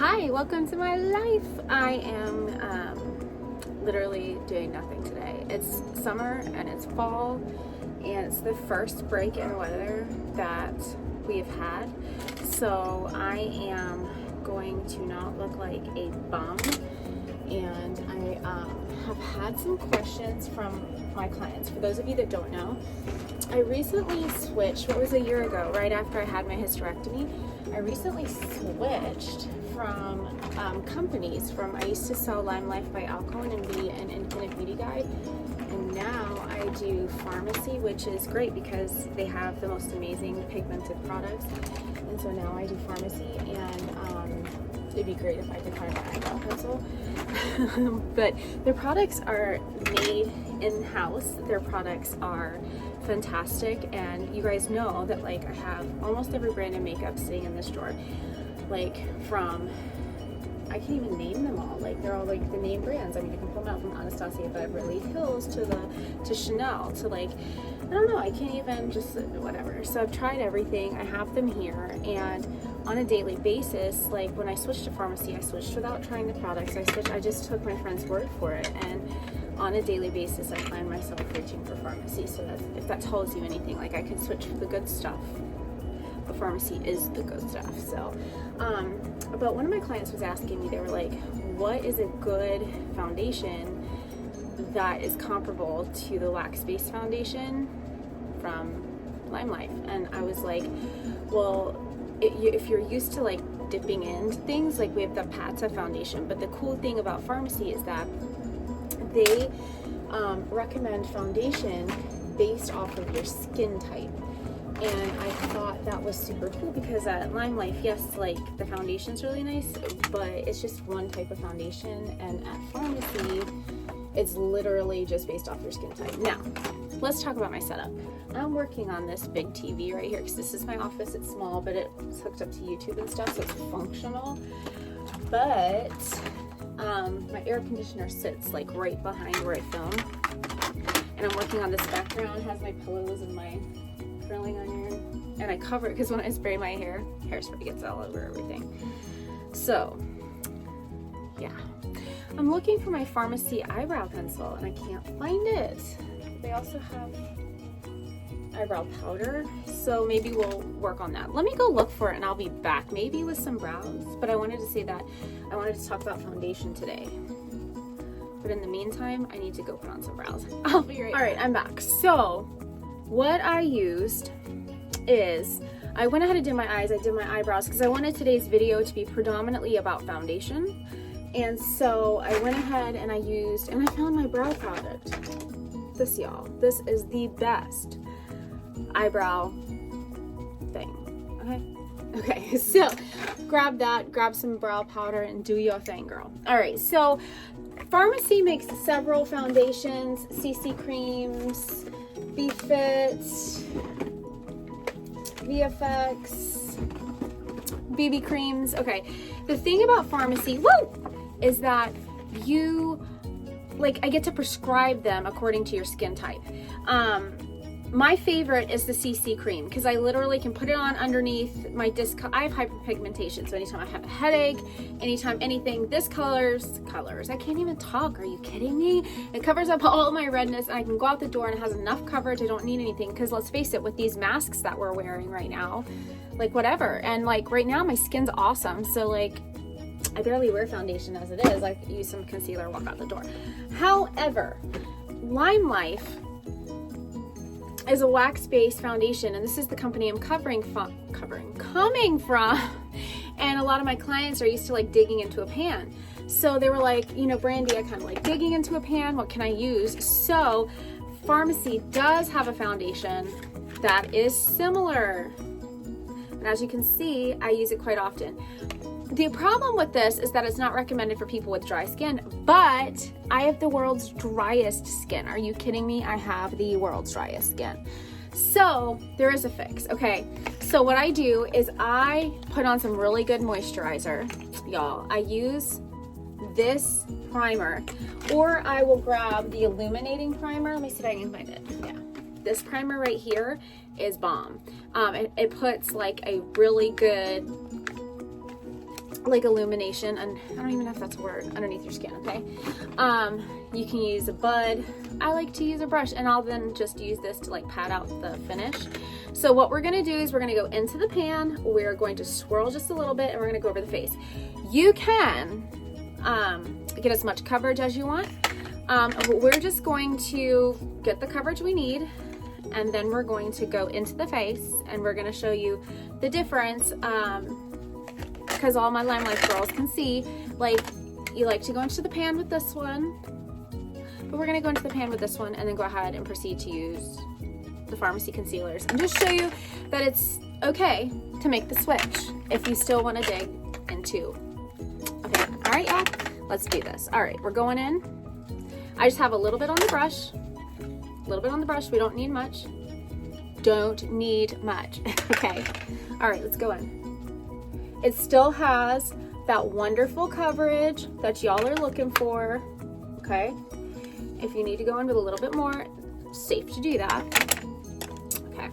Hi, welcome to my life. I am literally doing nothing today. It's summer and it's fall and it's the first break in weather that we've had. So I am going to not look like a bum, and I have had some questions from my clients. For those of you that don't know, I recently switched, what was a year ago, right after I had my hysterectomy, I recently switched from companies. I used to sell Lime Life by Alcone and be an Infinite Beauty Guide, and now I do pharmacy, which is great because they have the most amazing pigmented products. And so now I do pharmacy, and it'd be great if I could find my eyebrow pencil. But their products are made in-house. Their products are fantastic, and you guys know that like I have almost every brand of makeup sitting in this drawer, like from, I can't even name them all, like they're all like the name brands. I mean, you can pull them out from Anastasia Beverly Hills to Chanel to, like, I don't know, I can't even, just whatever. So I've tried everything. I have them here, and on a daily basis, like when I switched to pharmacy, I switched without trying the products. I just took my friend's word for it, and on a daily basis I find myself reaching for pharmacy. So that, if that tells you anything, like I can switch for the good stuff, but pharmacy is the good stuff. So but one of my clients was asking me, they were like, what is a good foundation that is comparable to the wax-based foundation from Lime Life? And I was like, well, if you're used to like dipping into things, like we have the Pata foundation, but the cool thing about pharmacy is that they recommend foundation based off of your skin type. And I thought that was super cool because at Lime Life, yes, like the foundation's really nice, but it's just one type of foundation, and at pharmacy, it's literally just based off your skin type. Now, let's talk about my setup. I'm working on this big TV right here because this is my office. It's small, but it's hooked up to YouTube and stuff, so it's functional. But my air conditioner sits like right behind where I film, and I'm working on this background. It has my pillows and my curling iron, and I cover it because when I spray my hair, hairspray gets all over everything. So yeah, I'm looking for my pharmacy eyebrow pencil and I can't find it. They also have eyebrow powder, so maybe we'll work on that. Let me go look for it and I'll be back, maybe with some brows. But I wanted to say that I wanted to talk about foundation today, but in the meantime I need to go put on some brows. I'll be right back. All right, I'm back. So what I used is, I went ahead and did my eyes, I did my eyebrows because I wanted today's video to be predominantly about foundation. And so I went ahead and I used, and I found my brow product. This, y'all, this is the best eyebrow thing. Okay, so grab that, grab some brow powder, and do your thing, girl. All right, so pharmacy makes several foundations, CC creams, BFit, VFX, BB creams. Okay, the thing about pharmacy, is that you, like, I get to prescribe them according to your skin type. My favorite is the CC cream because I literally can put it on underneath my I have hyperpigmentation, so anytime I have a headache, anytime anything, this colors, I can't even talk, are you kidding me? It covers up all my redness, and I can go out the door and it has enough coverage. I don't need anything because let's face it, with these masks that we're wearing right now, like whatever, and like right now my skin's awesome, so like I barely wear foundation as it is. I use some concealer, walk out the door. However, Lime Life is a wax-based foundation, and this is the company I'm coming from, and a lot of my clients are used to like digging into a pan. So they were like, you know, Brandy, I kind of like digging into a pan, what can I use? So pharmacy does have a foundation that is similar, and as you can see, I use it quite often. The problem with this is that it's not recommended for people with dry skin, but I have the world's driest skin. Are you kidding me? I have the world's driest skin. So there is a fix, okay? So what I do is I put on some really good moisturizer. Y'all, I use this primer, or I will grab the illuminating primer. Let me see if I can find it. Yeah. This primer right here is bomb. It puts like a really good like illumination, and I don't even know if that's a word, underneath your skin, okay? You can use a bud. I like to use a brush, and I'll then just use this to like pat out the finish. So what we're gonna do is we're gonna go into the pan, we're going to swirl just a little bit, and we're gonna go over the face. You can get as much coverage as you want, but we're just going to get the coverage we need, and then we're going to go into the face, and we're gonna show you the difference, because all my Lime Life girls can see, like, you like to go into the pan with this one, but we're gonna go into the pan with this one and then go ahead and proceed to use the Farmacy concealers and just show you that it's okay to make the switch if you still wanna dig into. Okay, all right, y'all, let's do this. All right, we're going in. I just have a little bit on the brush, we don't need much. Don't need much, okay? All right, let's go in. It still has that wonderful coverage that y'all are looking for, okay? If you need to go in with a little bit more, safe to do that. Okay,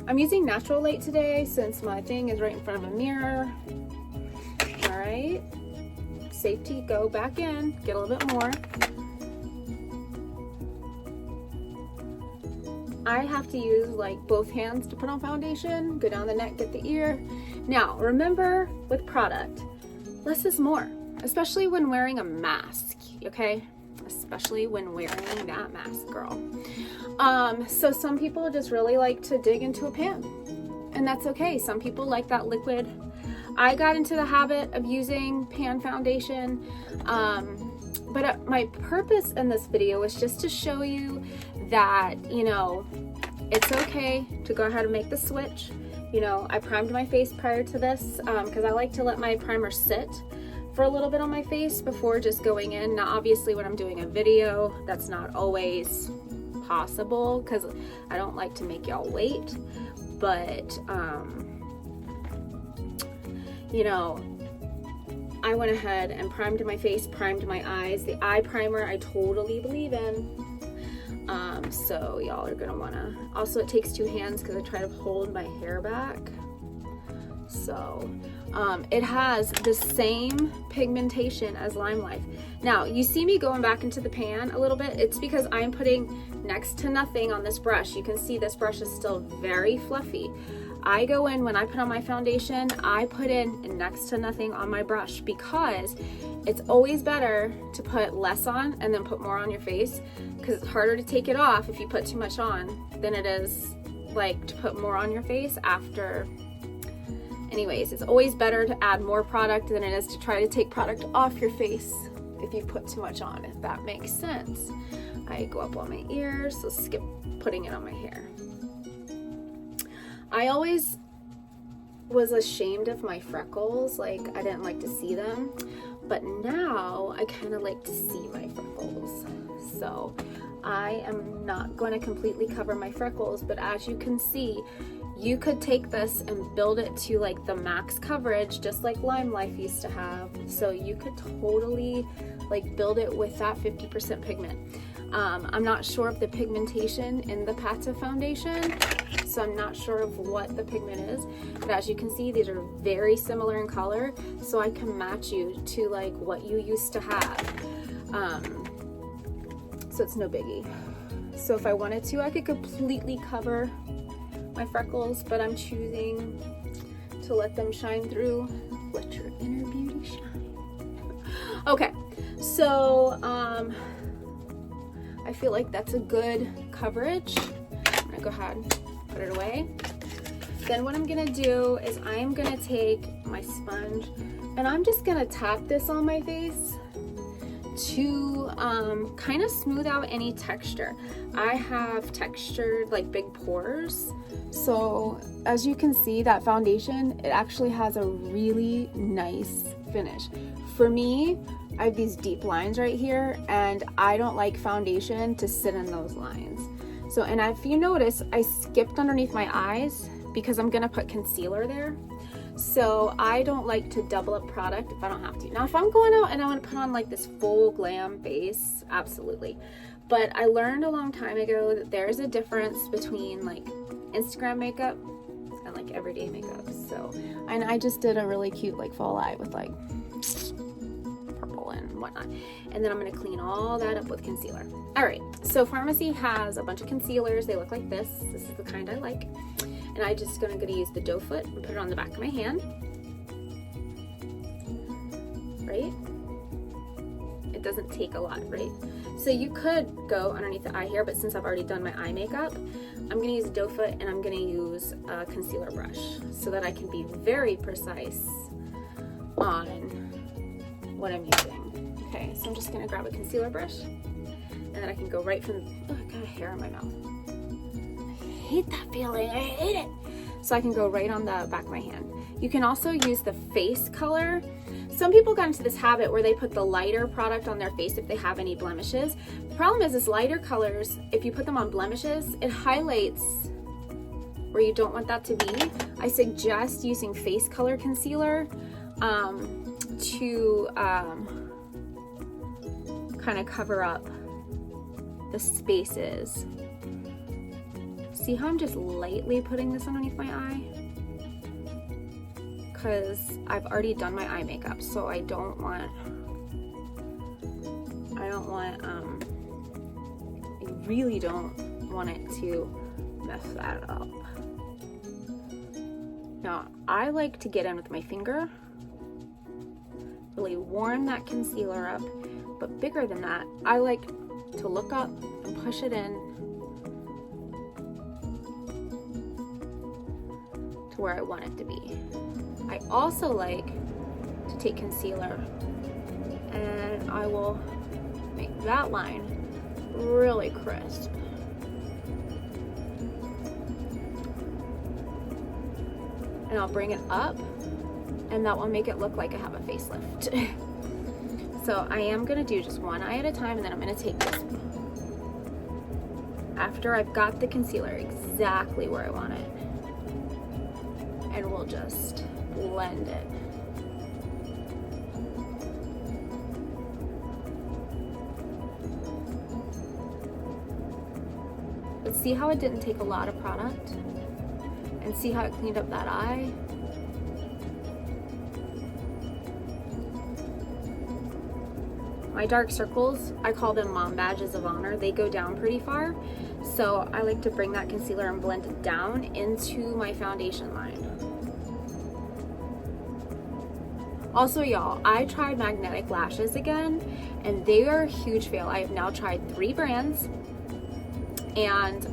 I'm using natural light today since my thing is right in front of a mirror. All right, safety, go back in, get a little bit more. I have to use like both hands to put on foundation, go down the neck, get the ear. Now, remember with product, less is more, especially when wearing a mask, okay? Especially when wearing that mask, girl. So some people just really like to dig into a pan, and that's okay. Some people like that liquid. I got into the habit of using pan foundation, but my purpose in this video is just to show you that, you know, it's okay to go ahead and make the switch. You know, I primed my face prior to this because I like to let my primer sit for a little bit on my face before just going in. Now, obviously, when I'm doing a video, that's not always possible because I don't like to make y'all wait. But, you know, I went ahead and primed my face, primed my eyes. The eye primer I totally believe in. So y'all are gonna wanna, also it takes two hands because I try to hold my hair back. So it has the same pigmentation as Lime Life. Now you see me going back into the pan a little bit. It's because I'm putting next to nothing on this brush. You can see this brush is still very fluffy. I go in, when I put on my foundation, I put in next to nothing on my brush because it's always better to put less on and then put more on your face, because it's harder to take it off if you put too much on than it is like to put more on your face after. Anyways, it's always better to add more product than it is to try to take product off your face if you put too much on, if that makes sense. I go up on my ears, so skip putting it on my hair. I always was ashamed of my freckles, like I didn't like to see them, but now I kind of like to see my freckles. So I am not going to completely cover my freckles, but as you can see, you could take this and build it to like the max coverage, just like Lime Life used to have. So you could totally like build it with that 50% pigment. I'm not sure of the pigmentation in the Pata foundation, so I'm not sure of what the pigment is, but as you can see, these are very similar in color, so I can match you to like what you used to have. So it's no biggie. So if I wanted to, I could completely cover my freckles, but I'm choosing to let them shine through. Let your inner beauty shine. Okay, so I feel like that's a good coverage. I'm gonna go ahead and put it away. Then what I'm gonna do is I'm gonna take my sponge and I'm just gonna tap this on my face to kind of smooth out any texture. I have textured like big pores, so as you can see, that foundation, it actually has a really nice finish. For me, I have these deep lines right here, and I don't like foundation to sit in those lines. So, and if you notice, I skipped underneath my eyes because I'm gonna put concealer there. So I don't like to double up product if I don't have to. Now, if I'm going out and I want to put on like this full glam base, absolutely. But I learned a long time ago that there's a difference between like Instagram makeup and like like everyday makeup. So, and I just did a really cute like fall eye with like purple and whatnot. And then I'm going to clean all that up with concealer. All right, so Pharmacy has a bunch of concealers. They look like this. This is the kind I like. And I'm just going to use the doe foot and put it on the back of my hand. Right? It doesn't take a lot, right? So you could go underneath the eye here, but since I've already done my eye makeup, I'm going to use a doe foot and I'm going to use a concealer brush so that I can be very precise on what I'm using. Okay, so I'm just going to grab a concealer brush and then I can go right from, oh, I got a hair in my mouth. I hate that feeling, I hate it. So I can go right on the back of my hand. You can also use the face color. Some people got into this habit where they put the lighter product on their face if they have any blemishes. The problem is lighter colors, if you put them on blemishes, it highlights where you don't want that to be. I suggest using face color concealer to kind of cover up the spaces. See how I'm just lightly putting this underneath my eye? Because I've already done my eye makeup, so I really don't want it to mess that up. Now, I like to get in with my finger, really warm that concealer up, but bigger than that, I like to look up and push it in to where I want it to be. I also like to take concealer and I will make that line really crisp. And I'll bring it up and that will make it look like I have a facelift. So I am gonna do just one eye at a time and then I'm gonna take this after I've got the concealer exactly where I want it. And we'll just blend it. But see how it didn't take a lot of product? And see how it cleaned up that eye? My dark circles, I call them mom badges of honor. They go down pretty far. So I like to bring that concealer and blend it down into my foundation line. Also, y'all, I tried magnetic lashes again, and they are a huge fail. I have now tried 3 brands, and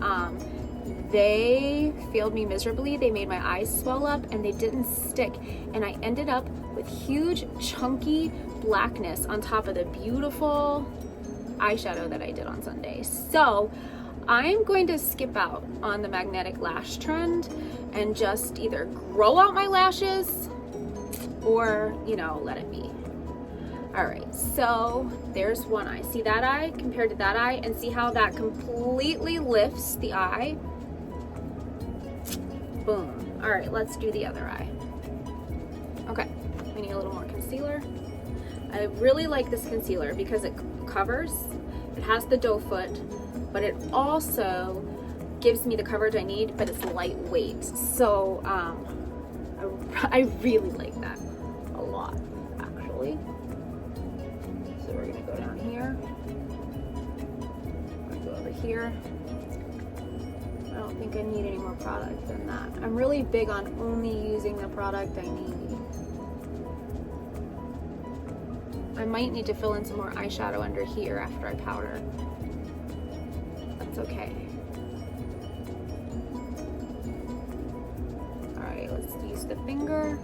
they failed me miserably. They made my eyes swell up, and they didn't stick, and I ended up with huge, chunky blackness on top of the beautiful eyeshadow that I did on Sunday. So I'm going to skip out on the magnetic lash trend and just either grow out my lashes or, you know, let it be. All right, so there's one eye. See that eye compared to that eye, and see how that completely lifts the eye? Boom. All right, let's do the other eye. Okay, we need a little more concealer. I really like this concealer because it covers, it has the doe foot, but it also gives me the coverage I need, but it's lightweight. So I really like that a lot, actually. So we're gonna go down here. We're gonna go over here. I don't think I need any more product than that. I'm really big on only using the product I need. I might need to fill in some more eyeshadow under here after I powder. That's okay. Alright, let's use the finger.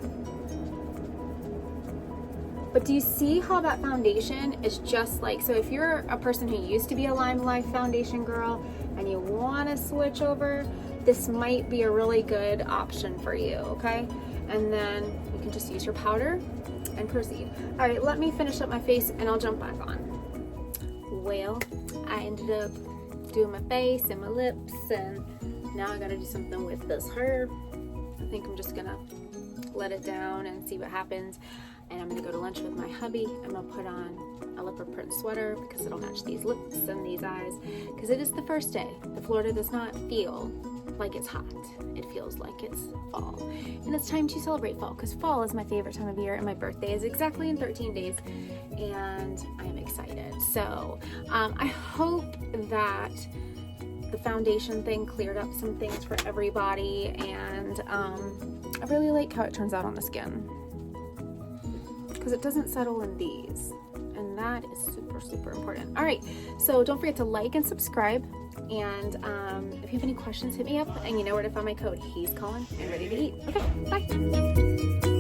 But do you see how that foundation is just like, so if you're a person who used to be a Lime Life foundation girl and you want to switch over, this might be a really good option for you, okay? And then you can just use your powder and proceed. All right, let me finish up my face and I'll jump back on. Well, I ended up doing my face and my lips, and now I gotta do something with this hair. I think I'm just gonna let it down and see what happens. and I'm gonna go to lunch with my hubby. I'm gonna put on a leopard print sweater because it'll match these lips and these eyes, because it is the first day. The Florida does not feel like it's hot. It feels like it's fall, and it's time to celebrate fall, because fall is my favorite time of year, and my birthday is exactly in 13 days, and I am excited. So I hope that the foundation thing cleared up some things for everybody, and I really like how it turns out on the skin, because it doesn't settle in these, and that is super, super important. All right, so don't forget to like and subscribe, and if you have any questions, hit me up, and you know where to find my code. He's calling and ready to eat. Okay, bye.